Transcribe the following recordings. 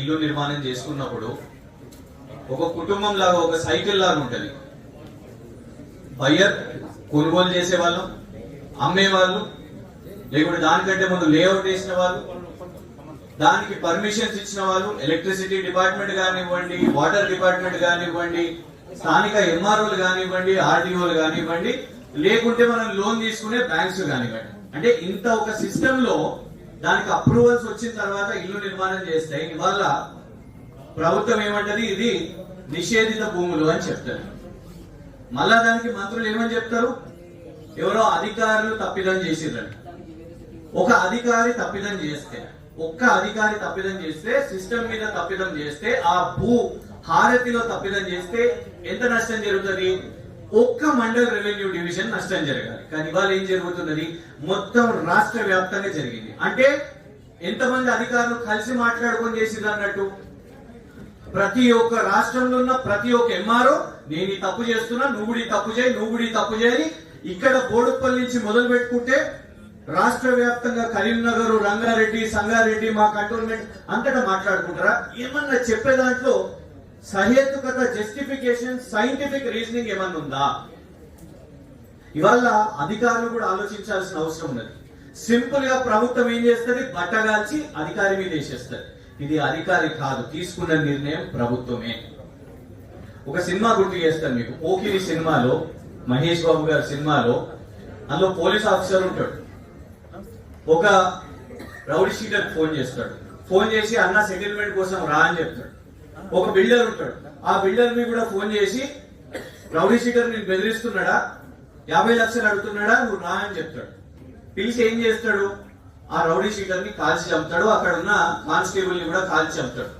ఇల్లు నిర్మాణం చేసుకున్నప్పుడు ఒక కుటుంబం లాగా, ఒక సైకిల్ లాగా ఉంటది. బయ్యర్ కొనుగోలు చేసే వాళ్ళు, అమ్మేవాళ్ళు, లేకుంటే దానికంటే ముందు లేఅవుట్ వేసిన వాళ్ళు, దానికి పర్మిషన్స్ ఇచ్చిన వాళ్ళు, ఎలక్ట్రిసిటీ డిపార్ట్మెంట్ కానివ్వండి, వాటర్ డిపార్ట్మెంట్ కానివ్వండి, స్థానిక ఎంఆర్ఓలు కానివ్వండి, ఆర్డీఓలు కానివ్వండి, లేకుంటే మనం లోన్ తీసుకునే బ్యాంక్స్ కానివ్వండి. అంటే ఇంత ఒక సిస్టమ్ లో దానికి అప్రూవల్స్ వచ్చిన తర్వాత ఇల్లు నిర్మాణం చేస్తే ఇవాళ ప్రభుత్వం ఏమంటది, ఇది నిషేధిత భూములు అని చెప్తారు. మళ్ళా దానికి మంత్రులు ఏమని చెప్తారు, ఎవరో అధికారులు తప్పిదం చేసిర్రని. ఒక అధికారి తప్పిదం చేస్తే, సిస్టమ్ మీద తప్పిదం చేస్తే, ఆ భూ హారతిలో తప్పిదం చేస్తే ఎంత నష్టం జరుగుతుంది? ఒక్క మండల్ రెవెన్యూ డివిజన్ నష్టం జరగాలి. కానీ ఇవాళ ఏం జరుగుతున్నది, మొత్తం రాష్ట్ర వ్యాప్తంగా జరిగింది. అంటే ఎంతమంది అధికారులు కలిసి మాట్లాడుకొని చేసింది అన్నట్టు. ప్రతి ఒక్క రాష్ట్రంలో ఉన్న ప్రతి ఒక్క ఎంఆర్ఓ, నేను ఈ తప్పు చేస్తున్నా, నువ్వు ఈ తప్పు చేయి, నువ్వు ఈ తప్పు చేయాలి. ఇక్కడ బోడుప్పల్ నుంచి మొదలు పెట్టుకుంటే రాష్ట్ర వ్యాప్తంగా కరీంనగర్, రంగారెడ్డి, సంగారెడ్డి, మా కంటోన్మెంట్ అంతటా మాట్లాడుకుంటారా? ఏమన్నా చెప్పే దాంట్లో సహేతుకత, జస్టిఫికేషన్, సైంటిఫిక్ రీజనింగ్ ఏమన్నా ఉందా? ఇవాళ అధికారులు కూడా ఆలోచించాల్సిన అవసరం ఉన్నది. సింపుల్ గా ప్రభుత్వం ఏం చేస్తుంది, బట్టగాల్చి అధికారి మీద వేసేస్తుంది. ఇది అధికారి కాదు, తీసుకున్న నిర్ణయం ప్రభుత్వమే. ఒక సినిమా గుర్తు చేస్తాను మీకు. పోకిరి సినిమాలో, మహేష్ బాబు గారి సినిమాలో, అందులో పోలీస్ ఆఫీసర్ ఉంటాడు. ఒక రౌడీ షీటర్ ఫోన్ చేస్తాడు. ఫోన్ చేసి అన్న సెటిల్మెంట్ కోసం రా అని చెప్తాడు. ఒక బిల్డర్ ఉంటాడు. ఆ బిల్డర్ ని కూడా ఫోన్ చేసి, రౌడీ షీటర్ నేను బెదిరిస్తున్నాడా, 50 లక్షలు అడుగుతున్నాడా, నువ్వు రా అని చెప్తాడు. పిలిచి ఏం చేస్తాడు, ఆ రౌడీ షీటర్ ని కాల్చి చంపుతాడు. అక్కడ ఉన్న కానిస్టేబుల్ ని కూడా కాల్చి చంపుతాడు.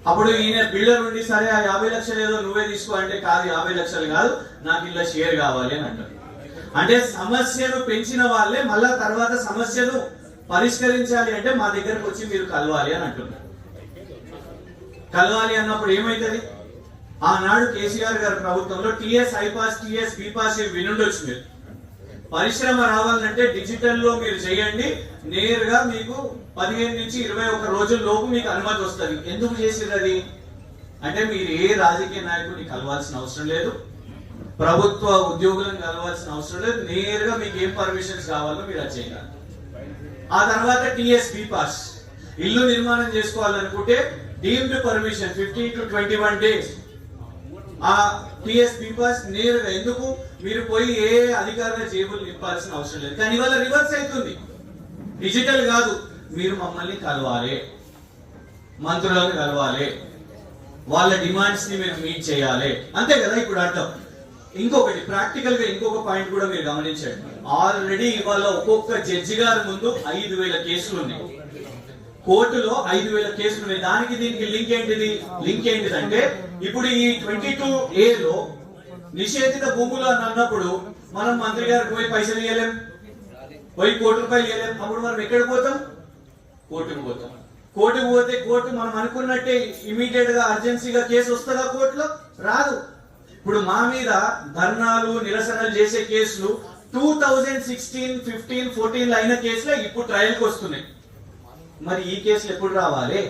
అప్పుడు ఈయన బిల్డర్ ఉండి, సరే ఆ 50 లక్షలు ఏదో నువ్వే తీసుకో అంటే, కాదు 50 లక్షలు కాదు, నాకు ఇలా షేర్ కావాలి అని అంటాడు. అంటే సమస్యను పెంచిన వాళ్ళే మళ్ళా తర్వాత సమస్యను పరిష్కరించాలి అంటే మా దగ్గరకు వచ్చి మీరు కలవాలి అని అంటున్నారు. కలవాలి అన్నప్పుడు ఏమైతుంది, ఆనాడు కేసీఆర్ గారి ప్రభుత్వంలో టీఎస్ ఐపాస్, టీఎస్ బీపాస్ వినుండొచ్చు. మీరు పరిశ్రమ రావాలంటే డిజిటల్ లో మీరు చేయండి, నేరుగా మీకు 15 నుంచి 21 రోజుల లోపు మీకు అనుమతి వస్తుంది. ఎందుకు చేసినది అంటే, మీరు ఏ రాజకీయ నాయకుడిని కలవాల్సిన అవసరం లేదు, ప్రభుత్వ ఉద్యోగులను కలవాల్సిన అవసరం లేదు. నేరుగా మీకు ఏం పర్మిషన్స్ కావాలో మీరు అది చేయాలి. ఆ తర్వాత టీఎస్ బీపాస్, ఇల్లు నిర్మాణం చేసుకోవాలనుకుంటే డీమ్డ్ పర్మిషన్ 15 to 21 days. ఆ టీఎస్ బీపాస్ నేరుగా, ఎందుకు మీరు పోయి ఏ అధికారుల జేబులు నింపాల్సిన అవసరం లేదు. కానీ ఇవాళ రివర్స్ అవుతుంది, డిజిటల్ కాదు, మీరు మమ్మల్ని కలవాలి, మంత్రులను కలవాలి, వాళ్ళ డిమాండ్స్ ని మీరు మీట్ చేయాలి, అంతే కదా ఇప్పుడు అర్థం. ఇంకొకటి ప్రాక్టికల్ గా ఇంకొక పాయింట్ కూడా మీరు గమనించండి. ఆల్రెడీ ఇవాళ ఒక్కొక్క జడ్జి గారి ముందు 5,000 కేసులు ఉన్నాయి. కోర్టులో 5,000 కేసులు ఉన్నాయి. దానికి దీనికి లింక్ ఏంటిదంటే, ఇప్పుడు ఈ 22A లో నిషేధిత భూములు అని అన్నప్పుడు మనం మంత్రి గారికి పోయి పైసలు ఇవ్వలేం, పోయి ₹1 ఇవ్వలేం. అప్పుడు మనం ఎక్కడికి పోతాం, కోర్టుకు పోతాం. కోర్టుకు పోతే కోర్టు మనం అనుకున్నట్టే ఇమీడియట్ గా అర్జెన్సీగా కేసు వస్తుందా, కోర్టులో రాదు. ఇప్పుడు మా మీద ధర్నాలు, నిరసనలు చేసే కేసులు 2016, 15, 14 అయిన కేసులే ఇప్పుడు ట్రయల్కి వస్తున్నాయి. మరి ఈ కేసులు ఎప్పుడు రావాలి?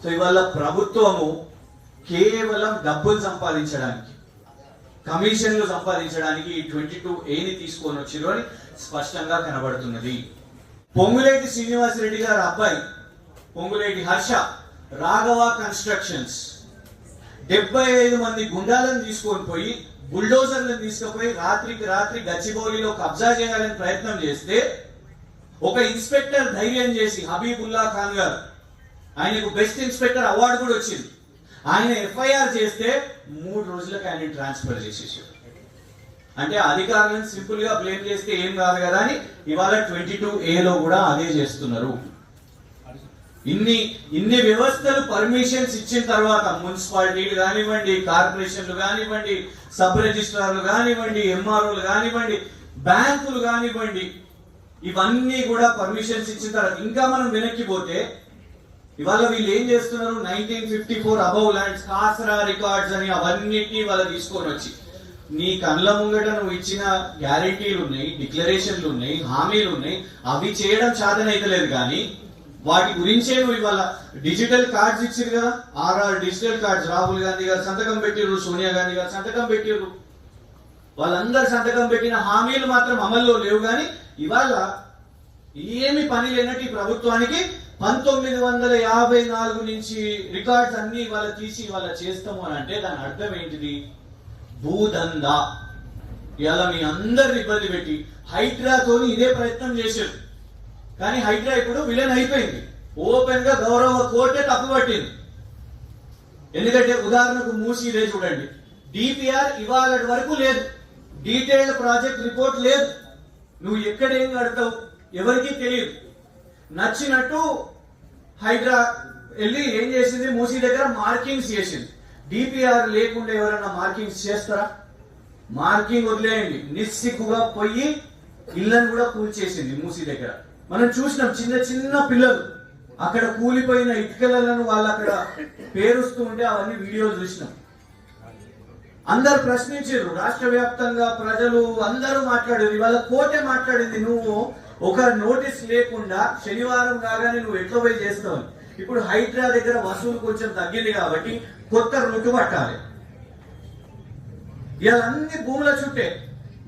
సో ఇవాళ ప్రభుత్వము కేవలం డబ్బులు సంపాదించడానికి, కమిషన్లు సంపాదించడానికి ఈ 22A తీసుకొని వచ్చిరు అని స్పష్టంగా కనబడుతున్నది. పొంగులేటి శ్రీనివాసరెడ్డి గారి అబ్బాయి పొంగులేటి హర్ష రాఘవ కన్స్ట్రక్షన్స్ 75 మంది గుండాలను తీసుకొని పోయి, బుల్డోజర్లను తీసుకుపోయి రాత్రికి రాత్రి గచ్చిబౌలిలో కబ్జా చేయాలని ప్రయత్నం చేస్తే, ఒక ఇన్స్పెక్టర్ ధైర్యం చేసి, హబీబుల్లా ఖాన్ గారు, ఆయనకు బెస్ట్ ఇన్స్పెక్టర్ అవార్డు కూడా వచ్చింది, ఆయన ఎఫ్ఐఆర్ చేస్తే 3 రోజులకు ఆయన ట్రాన్స్ఫర్ చేసేసారు. అంటే అధికారులను సింపుల్ గా బ్లేమ్ చేస్తే ఏం కాదు కదా అని ఇవాళ 22A లో కూడా అదే చేస్తున్నారు. ఇన్ని వ్యవస్థలు పర్మిషన్స్ ఇచ్చిన తర్వాత మున్సిపాలిటీలు కానివ్వండి, కార్పొరేషన్లు కానివ్వండి, సబ్ రిజిస్ట్రార్లు కానివ్వండి, ఎంఆర్ఓలు కానివ్వండి, బ్యాంకులు కానివ్వండి, ఇవన్నీ కూడా పర్మిషన్స్ ఇచ్చిన తర్వాత ఇంకా మనం వెనక్కి పోతే ఇవాళ వీళ్ళు ఏం చేస్తున్నారు, 1954 అబౌవ్ ల్యాండ్స్, కాసరా రికార్డ్స్ అని అవన్నిటినీ వాళ్ళు తీసుకొని వచ్చి నీ కళ్ళ ముంగట నువ్వు ఇచ్చిన గ్యారెంటీలు ఉన్నాయి, డిక్లరేషన్లు ఉన్నాయి, హామీలు ఉన్నాయి, అవి చేయడం సాధన అయితే లేదు. కానీ వాటి గురించే నువ్వు ఇవాళ డిజిటల్ కార్డ్స్ ఇచ్చారు కదా, 6 డిజిటల్ కార్డ్స్. రాహుల్ గాంధీ గారు సంతకం పెట్టిర్రు, సోనియా గాంధీ గారు సంతకం పెట్టిర్రు. వాళ్ళందరూ సంతకం పెట్టిన హామీలు మాత్రం అమల్లో లేవు. కానీ ఇవాళ ఏమి పని లేనట్టు ఈ ప్రభుత్వానికి 1954 నుంచి రికార్డ్స్ అన్ని ఇవాళ తీసి ఇవాళ చేస్తాము అని అంటే దాని అర్థం ఏంటిది? భూదందా. ఇవాళ మీ అందరిని ఇబ్బంది పెట్టి హైడ్రాతోని ఇదే ప్రయత్నం చేశారు. కానీ హైడ్రా ఇప్పుడు విలన్ అయిపోయింది. ఓపెన్ గా గౌరవ కోర్టే తప్పుపట్టింది. ఎందుకంటే ఉదాహరణకు మూసీదే చూడండి, డిపిఆర్ ఇవాళ వరకు లేదు, డీటెయిల్డ్ ప్రాజెక్ట్ రిపోర్ట్ లేదు. నువ్వు ఎక్కడ ఏం కడతావు ఎవరికి తెలియదు. నచ్చినట్టు హైడ్రా వెళ్ళి ఏం చేసింది, మూసీ దగ్గర మార్కింగ్స్ చేసింది. డిపిఆర్ లేకుండా ఎవరన్నా మార్కింగ్స్ చేస్తారా? మార్కింగ్ వదిలేయండి, నిస్సిగ్గుగా పోయి ఇళ్లను కూడా కూల్చేసింది మూసీ దగ్గర. మనం చూసినాం చిన్న చిన్న పిల్లలు అక్కడ కూలిపోయిన ఇటుకలను వాళ్ళు అక్కడ పేరుస్తూ ఉంటే అవన్నీ వీడియోలు చూసినాం. అందరు ప్రశ్నించారు, రాష్ట్ర వ్యాప్తంగా ప్రజలు అందరూ మాట్లాడారు. ఇవాళ కోర్టే మాట్లాడింది, నువ్వు ఒక నోటీస్ లేకుండా శనివారం కాగానే నువ్వు ఎట్లా పోయి చేస్తావు. ఇప్పుడు హైడ్రా దగ్గర వసూలు కొంచెం తగ్గింది కాబట్టి కొత్త రూటు పట్టాలి. ఇవాళ అన్ని భూముల చుట్టే.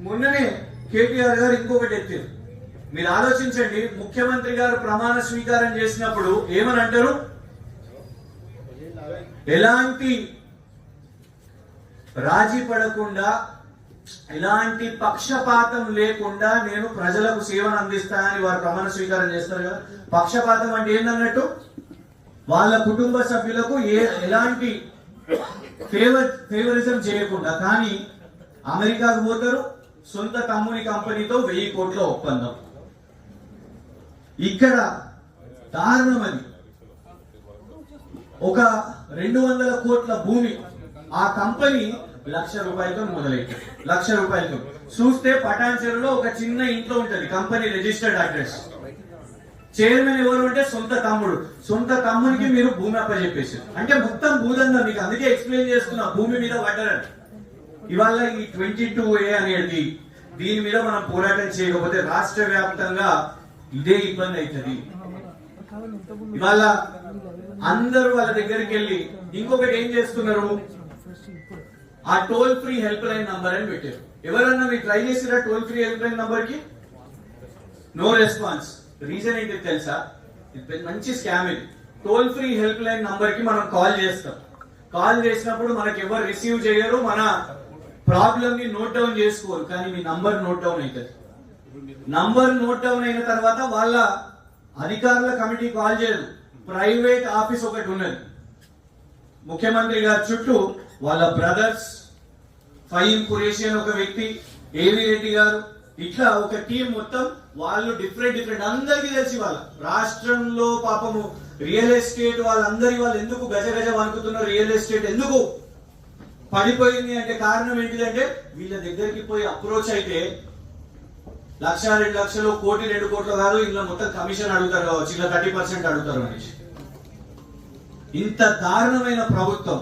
మొన్ననే కేటీఆర్ గారు ఇంకొకటి ఎత్తారు. మీరు ఆలోచించండి, ముఖ్యమంత్రి గారు ప్రమాణ స్వీకారం చేసినప్పుడు ఏమని అంటారు? ఎలాంటి రాజీ పడకుండా, ఎలాంటి పక్షపాతం లేకుండా నేను ప్రజలకు సేవను అందిస్తానని వారు ప్రమాణ స్వీకారం చేస్తారు కదా. పక్షపాతం అంటే ఏంటన్నట్టు, వాళ్ళ కుటుంబ సభ్యులకు ఎలాంటి ఫేవరిజం చేయకుండా. కానీ అమెరికాకు పోతారు, సొంత తమ్ముని కంపెనీతో 1000 కోట్ల ఒప్పందం. ఇక్కడ దారుణం అది. ఒక 200 కోట్ల భూమి, ఆ కంపెనీ 1,00,000 రూపాయలతో మొదలైంది. 1,00,000 రూపాయలతో చూస్తే పటాన్చెరులో ఒక చిన్న ఇంట్లో ఉంటది కంపెనీ రిజిస్టర్డ్ అడ్రస్. చైర్మన్ ఎవరు అంటే సొంత తమ్ముడు. సొంత తమ్మునికి మీరు భూమి అప్పచెప్పేసారు అంటే మొత్తం భూదందా. మీకు అందుకే ఎక్స్ప్లెయిన్ చేస్తున్నా, భూమి మీద పడ్డారని. ఇవాళ ఈ 22A అనేది, దీని మీద మనం పోరాటం చేయకపోతే రాష్ట్ర వ్యాప్తంగా ఇదే ఇబ్బంది అవుతుంది. ఇవాళ అందరూ వాళ్ళ దగ్గరికి వెళ్ళి ఇంకొకటి ఏం చేస్తున్నారు, ఆ toll free help line number అని పెట్టారు. ఎవరన్నా మీరు ట్రై చేసిరా toll free help line number కి? No response. రీజన్ ఏంటి తెలుసా? ఇది మంచి స్కామ్. ఇది toll free help line number కి మనం కాల్ చేస్తాం. కాల్ చేసినప్పుడు మనకి ఎవరు రిసీవ్ చేయరు, మన ప్రాబ్లమ్ ని నోట్ డౌన్ చేసుకోరు. కానీ మీ నంబర్ నోట్ డౌన్ అవుతుంది. నంబర్ నోట్ డౌన్ అయిన తర్వాత వాళ్ళ అధికారుల కమిటీ కాల్ చేయరు. ప్రైవేట్ ఆఫీస్ ఒకటి ఉన్నది ముఖ్యమంత్రి గారి చుట్టూ. వాళ్ళ బ్రదర్స్, ఫహీం ఖురేషి అని ఒక వ్యక్తి, ఏవి రెడ్డి గారు, ఇట్లా ఒక టీం మొత్తం. వాళ్ళు డిఫరెంట్ అందరికీ తెలిసి వాళ్ళ రాష్ట్రంలో పాపము రియల్ ఎస్టేట్ వాళ్ళందరి వాళ్ళు ఎందుకు గజ వణుకుతున్నారు, రియల్ ఎస్టేట్ ఎందుకు పడిపోయింది అంటే కారణం ఏంటిదంటే వీళ్ళ దగ్గరికి పోయి అప్రోచ్ అయితే 1,00,000, 2 లక్షలు, 1 కోటి, 2 కోట్లు కాదు, ఇలా మొత్తం కమిషన్ అడుగుతారు కావచ్చు, ఇలా 30% అడుగుతారు అనేసి. ఇంత దారుణమైన ప్రభుత్వం